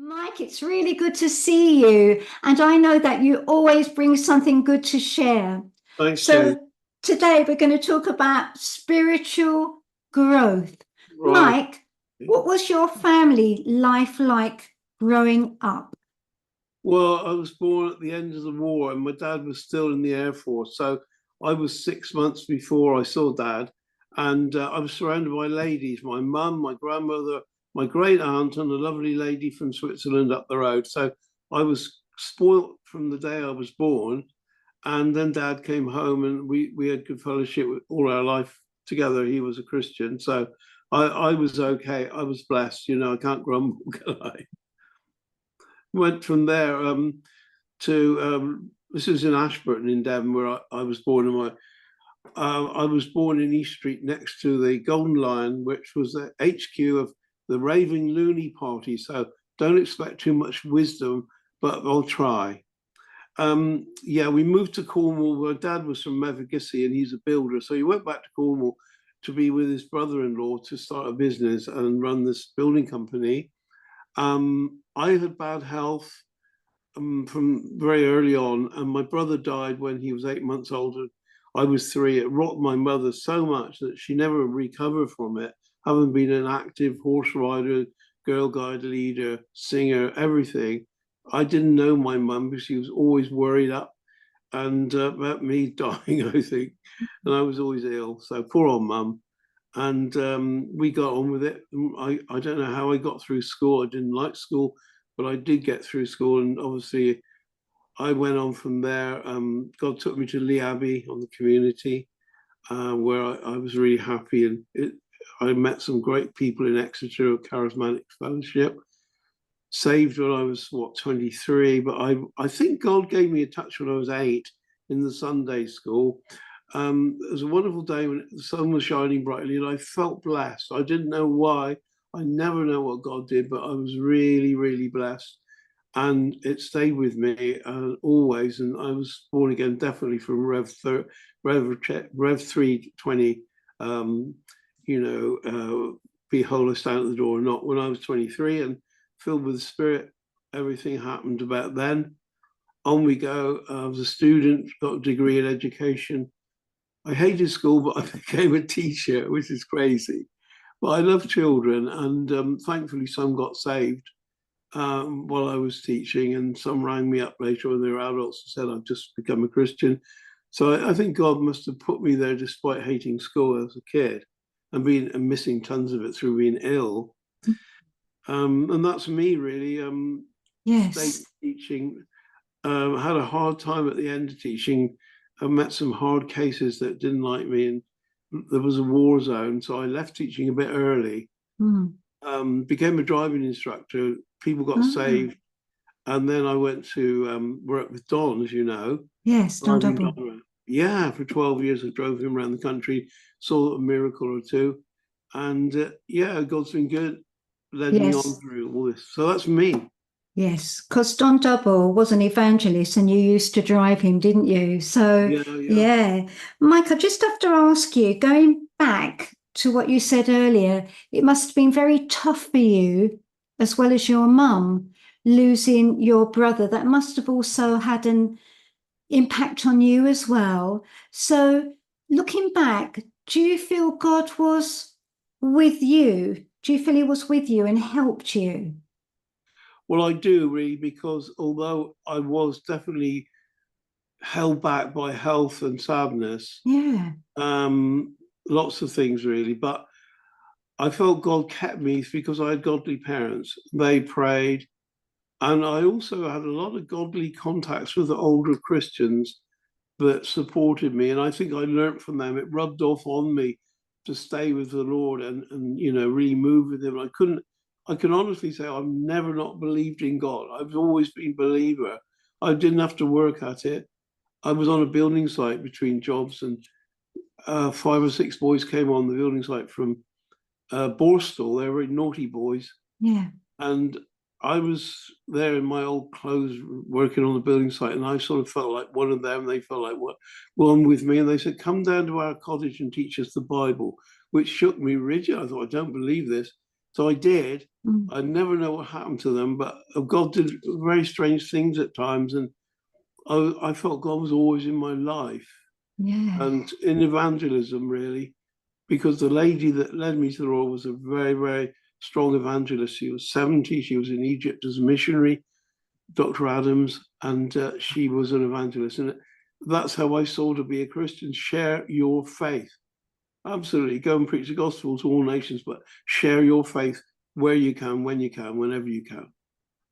Mike, it's really good to see you. And I know that you always bring something good to share. Thanks, Jenny. So today we're going to talk about spiritual growth. Right. Mike, what was your family life like growing up? Well, I was born at the end of the war, and my dad was still in the Air Force. So I was 6 months before I saw dad, and I was surrounded by ladies: my mum, my grandmother, my great aunt, and a lovely lady from Switzerland up the road. So I was spoilt from the day I was born. And then dad came home, and we had good fellowship with all our life together. He was a Christian. So I was okay. I was blessed. I can't grumble, can I? Went from there to this was in Ashburton in Devon, where I was born. I was born in East Street next to the Golden Lion, which was the HQ of the Raving Loony Party. So don't expect too much wisdom, but I'll try. Yeah, we moved to Cornwall. Where dad was from Mevagissey, and he's a builder. So he went back to Cornwall to be with his brother-in-law to start a business and run this building company. I had bad health from very early on, and my brother died when he was 8 months old. I was three. It rocked my mother so much that she never recovered from it, having been an active horse rider, girl guide leader, singer, everything. I didn't know my mum because she was always worried up and about me dying, I think. And I was always ill. So poor old mum. And we got on with it. I don't know how I got through school. I didn't like school, but I did get through school. And obviously, I went on from there. God took me to Lee Abbey on the community, where I was really happy. And I met some great people in Exeter, Charismatic Fellowship. Saved when I was, 23. But I think God gave me a touch when I was 8 in the Sunday school. It was a wonderful day when the sun was shining brightly, and I felt blessed. I didn't know why. I never know what God did, but I was really, really blessed, and it stayed with me always. And I was born again, definitely from Rev 3:20. Um, Behold, I stand at the door. Not when I was 23 and filled with the Spirit. Everything happened about then. On we go. I was a student, got a degree in education. I hated school, but I became a teacher, which is crazy. But I love children, and thankfully, some got saved while I was teaching, and some rang me up later when they were adults and said, I've just become a Christian. So I think God must have put me there despite hating school as a kid and missing tons of it through being ill. And that's me, really. Stayed Yes. teaching. Had a hard time at the end of teaching. I met some hard cases that didn't like me, and there was a war zone, so I left teaching a bit early. Mm. Became a driving instructor. People got Ah, saved, and then I went to work with Don, as you know, yes, Don driving Don Double. around. Yeah, for 12 years I drove him around the country, saw a miracle or two, and yeah, God's been good, led me on Yes. through all this. So that's me. Yes, because Don Double was an evangelist and you used to drive him, didn't you? So, Yeah, yeah. yeah. Mike, I just have to ask you, going back to what you said earlier, it must have been very tough for you, as well as your mum, losing your brother. That must have also had an impact on you as well. So, looking back, do you feel God was with you? Do you feel he was with you and helped you? Well, I do really, because although I was definitely held back by health and sadness, Yeah. um, lots of things really, but I felt God kept me because I had godly parents. They prayed, and I also had a lot of godly contacts with the older Christians that supported me. And I think I learned from them. It rubbed off on me to stay with the Lord and really move with him. I can honestly say I've never not believed in God. I've always been a believer. I didn't have to work at it. I was on a building site between jobs, and 5 or 6 boys came on the building site from Borstal. They were naughty boys, Yeah. and I was there in my old clothes working on the building site, and I sort of felt like one of them. They felt like one with me, and they said, "Come down to our cottage and teach us the Bible," which shook me rigid. I thought, I don't believe this. So I did. Mm. I never know what happened to them, but God did very strange things at times, and I felt God was always in my life Yeah. and in evangelism, really, because the lady that led me to the Lord was a very, very strong evangelist. She was 70. She was in Egypt as a missionary, Dr. Adams, and she was an evangelist. And that's how I saw to be a Christian. Share your faith. Absolutely. Go and preach the gospel to all nations, but share your faith where you can, when you can, whenever you can.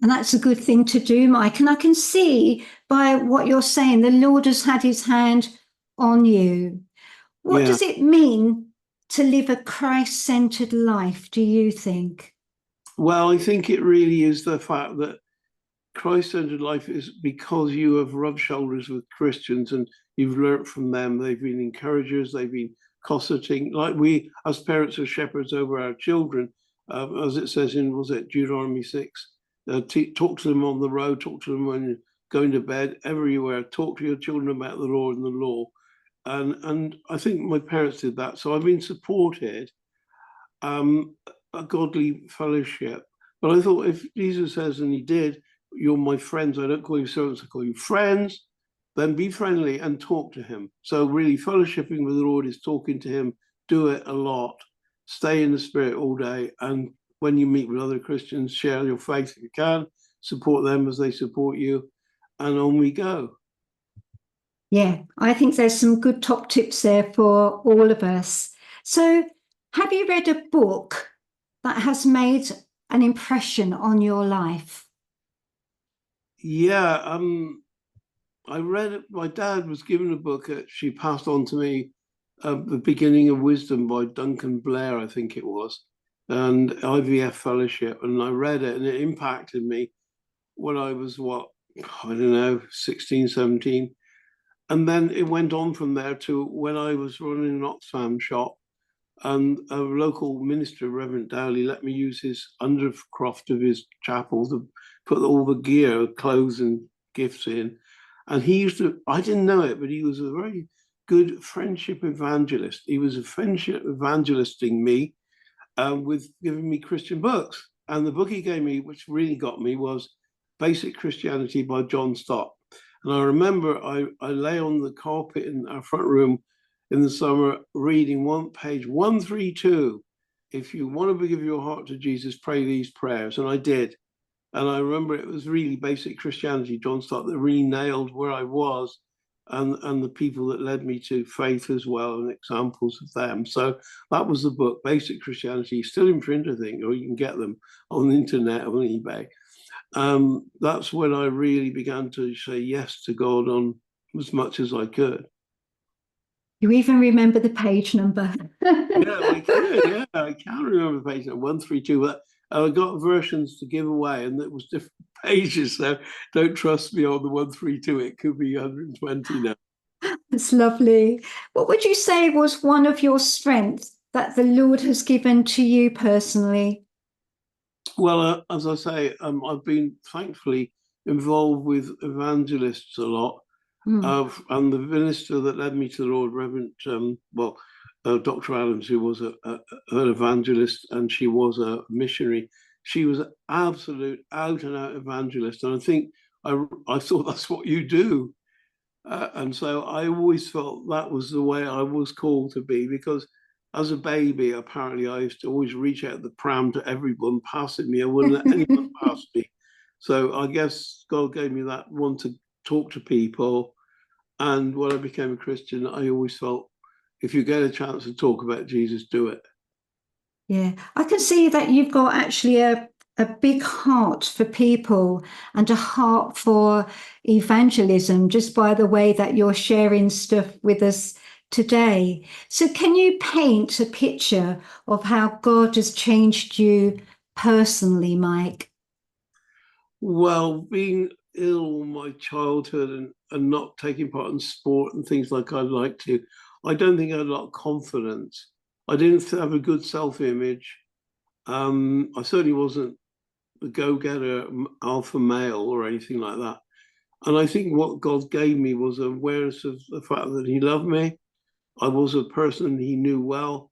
And that's a good thing to do, Mike. And I can see by what you're saying, the Lord has had his hand on you. What Yeah. does it mean to live a Christ-centered life, do you think? Well, I think it really is the fact that Christ-centered life is because you have rubbed shoulders with Christians and you've learnt from them. They've been encouragers, they've been cosseting, like we as parents are shepherds over our children, as it says in, was it Deuteronomy 6? Talk to them on the road, talk to them when you're going to bed, everywhere. Talk to your children about the Lord and the law. And I think my parents did that. So I've been supported, a godly fellowship. But I thought if Jesus says, and he did, you're my friends, I don't call you servants, I call you friends, then be friendly and talk to him. So really fellowshipping with the Lord is talking to him, do it a lot, stay in the spirit all day. And when you meet with other Christians, share your faith if you can, support them as they support you, and on we go. Yeah, I think there's some good top tips there for all of us. So, have you read a book that has made an impression on your life? Yeah, I read it. My dad was given a book that she passed on to me, The Beginning of Wisdom by Duncan Blair, I think it was, and IVF Fellowship. And I read it and it impacted me when I was, what, I don't know, 16, 17. And then it went on from there to when I was running an Oxfam shop and a local minister, Reverend Dowley, let me use his undercroft of his chapel to put all the gear, clothes and gifts in. And he used to, I didn't know it, but he was a very good friendship evangelist. He was a friendship evangelisting me with giving me Christian books. And the book he gave me, which really got me, was Basic Christianity by John Stott. And I remember I lay on the carpet in our front room in the summer reading page 132. If you want to give your heart to Jesus, pray these prayers. And I did. And I remember it was really Basic Christianity, John Stott, that really nailed where I was and the people that led me to faith as well, and examples of them. So that was the book, Basic Christianity, still in print, I think, or you can get them on the internet, on eBay. That's when I really began to say yes to God on as much as I could. You even remember the page number. Yeah, I can. Yeah, I can remember the page number 132. But I got versions to give away, and it was different pages. So don't trust me on the 132. It could be 120 now. That's lovely. What would you say was one of your strengths that the Lord has given to you personally? Well, as I say, I've been thankfully involved with evangelists a lot. Mm. And the minister that led me to the Lord, Reverend, Dr. Adams, who was an evangelist and she was a missionary, she was an absolute out and out evangelist. And I think I thought that's what you do. And so I always felt that was the way I was called to be, because as a baby, apparently I used to always reach out the pram to everyone passing me. I wouldn't let anyone pass me. So I guess God gave me that one to talk to people. And when I became a Christian, I always felt if you get a chance to talk about Jesus, do it. Yeah, I can see that you've got actually a big heart for people and a heart for evangelism just by the way that you're sharing stuff with us today. So, can you paint a picture of how God has changed you personally, Mike? Well, being ill all my childhood and not taking part in sport and things like I'd like to, I don't think I had a lot of confidence. I didn't have a good self-image. I certainly wasn't the go-getter alpha male or anything like that. And I think what God gave me was awareness of the fact that he loved me. I was a person he knew well,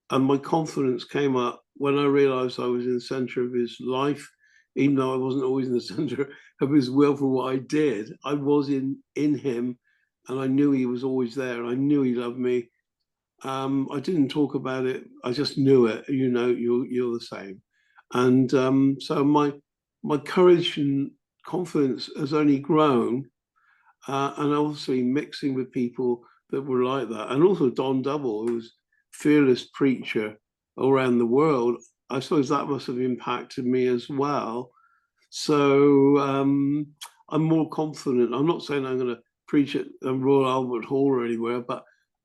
and my confidence came up when I realized I was in the center of his life, even though I wasn't always in the center of his will for what I did, I was in him, and I knew he was always there. I knew he loved me. I didn't talk about it. I just knew it. You know, you're the same, and so my courage and confidence has only grown, and obviously mixing with people that were like that, and also Don Double, who was fearless preacher around the world. I suppose that must have impacted me as well. So I'm more confident. I'm not saying I'm going to preach at Royal Albert Hall or anywhere, but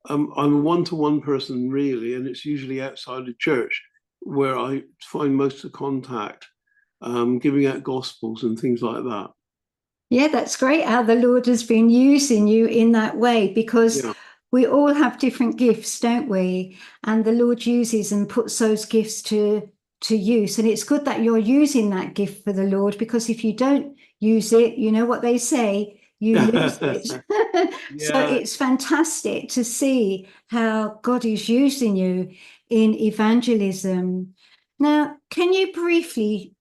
I'm a one-to-one person really, and it's usually outside the church where I find most of the contact, giving out gospels and things like that. Yeah, that's great how the Lord has been using you in that way, because Yeah. we all have different gifts, don't we? And the Lord uses and puts those gifts to use. And it's good that you're using that gift for the Lord, because if you don't use it, you know what they say, you lose it. So Yeah. it's fantastic to see how God is using you in evangelism. Now, can you briefly,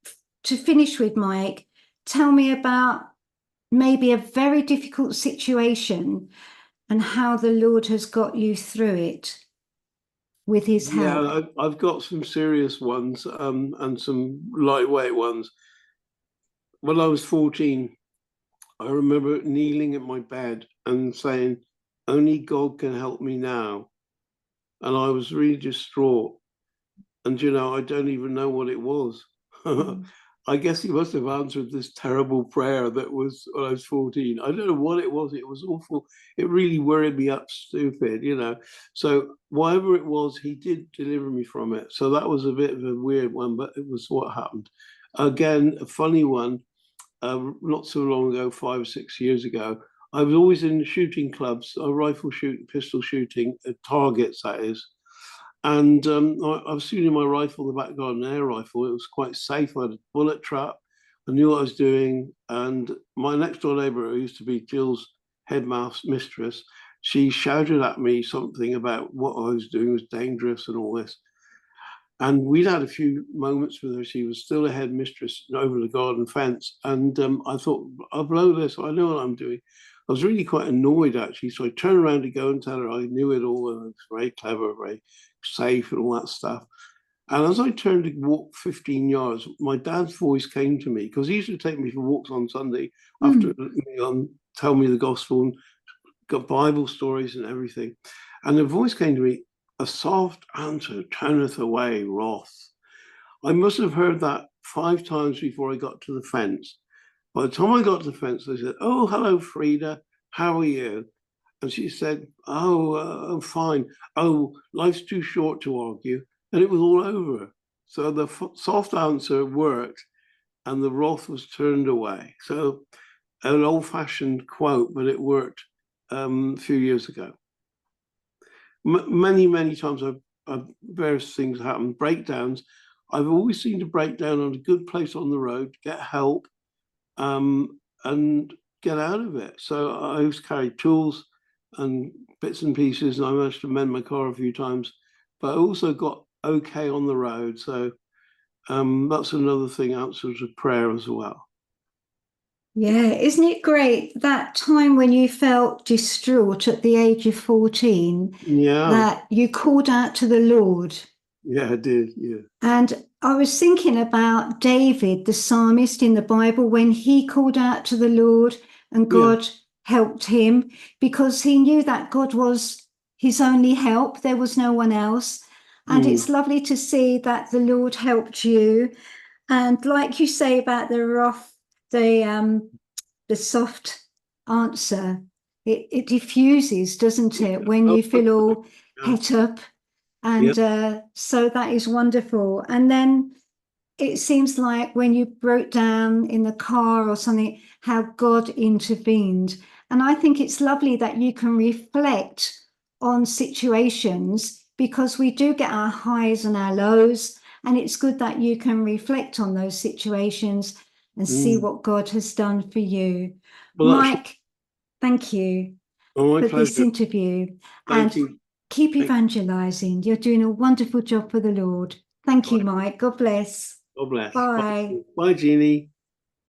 to finish with, Mike, tell me about maybe a very difficult situation and how the Lord has got you through it with his Yeah, help? I've got some serious ones, and some lightweight ones. When I was 14, I remember kneeling at my bed and saying, "Only God can help me now." And I was really distraught. And, I don't even know what it was. Mm. I guess he must have answered this terrible prayer that was when I was 14. I don't know what it was. It was awful. It really worried me up stupid. So whatever it was, he did deliver me from it. So that was a bit of a weird one, but it was what happened. Again, a funny one, not so long ago, 5 or 6 years ago, I was always in shooting clubs, rifle shooting, pistol shooting, targets, that is. And I was shooting my rifle, the back garden air rifle. It was quite safe. I had a bullet trap. I knew what I was doing. And my next door neighbor, who used to be Jill's headmaster mistress, she shouted at me something about what I was doing was dangerous and all this. And we'd had a few moments with her. She was still a headmistress over the garden fence. And I thought, I'll blow this. I know what I'm doing. I was really quite annoyed, actually. So I turned around to go and tell her I knew it all and I was very clever, very safe and all that stuff. And as I turned to walk 15 yards, my dad's voice came to me, because he used to take me for walks on Sunday after Mm. tell me the gospel and got Bible stories and everything. And the voice came to me, "A soft answer turneth away wrath." I must have heard that 5 times before I got to the fence. By the time I got to the fence, they said, "Oh, hello, Frida. How are you?" And she said, "Oh, I'm fine. Oh, life's too short to argue." And it was all over. So the soft answer worked and the wrath was turned away. So an old fashioned quote, but it worked a few years ago. Many, many times various things happen, breakdowns. I've always seemed to break down on a good place on the road, get help, and get out of it. So I used to carry tools and bits and pieces, and I managed to mend my car a few times, but I also got okay on the road. So that's another thing, answers of prayer as well. Yeah, isn't it great that time when you felt distraught at the age of 14, Yeah, that you called out to the Lord? yeah, I did. Yeah, And I was thinking about David, the psalmist in the Bible, when he called out to the Lord and yeah. God helped him, because he knew that God was his only help. There was no one else. And Mm. it's lovely to see that the Lord helped you. And like you say about the rough, the soft answer, it diffuses, doesn't it, when Oh, you feel all yeah, het up, yeah. and so that is wonderful. And then it seems like when you broke down in the car or something, how God intervened. And I think it's lovely that you can reflect on situations, because we do get our highs and our lows. And it's good that you can reflect on those situations and see Mm. what God has done for you. Well, that's Mike, thank you my for this pleasure. interview, Thank and you. keep Thank evangelizing. You're doing a wonderful job for the Lord. Thank you, Mike. God bless. God bless. Bye. Bye, Jeannie.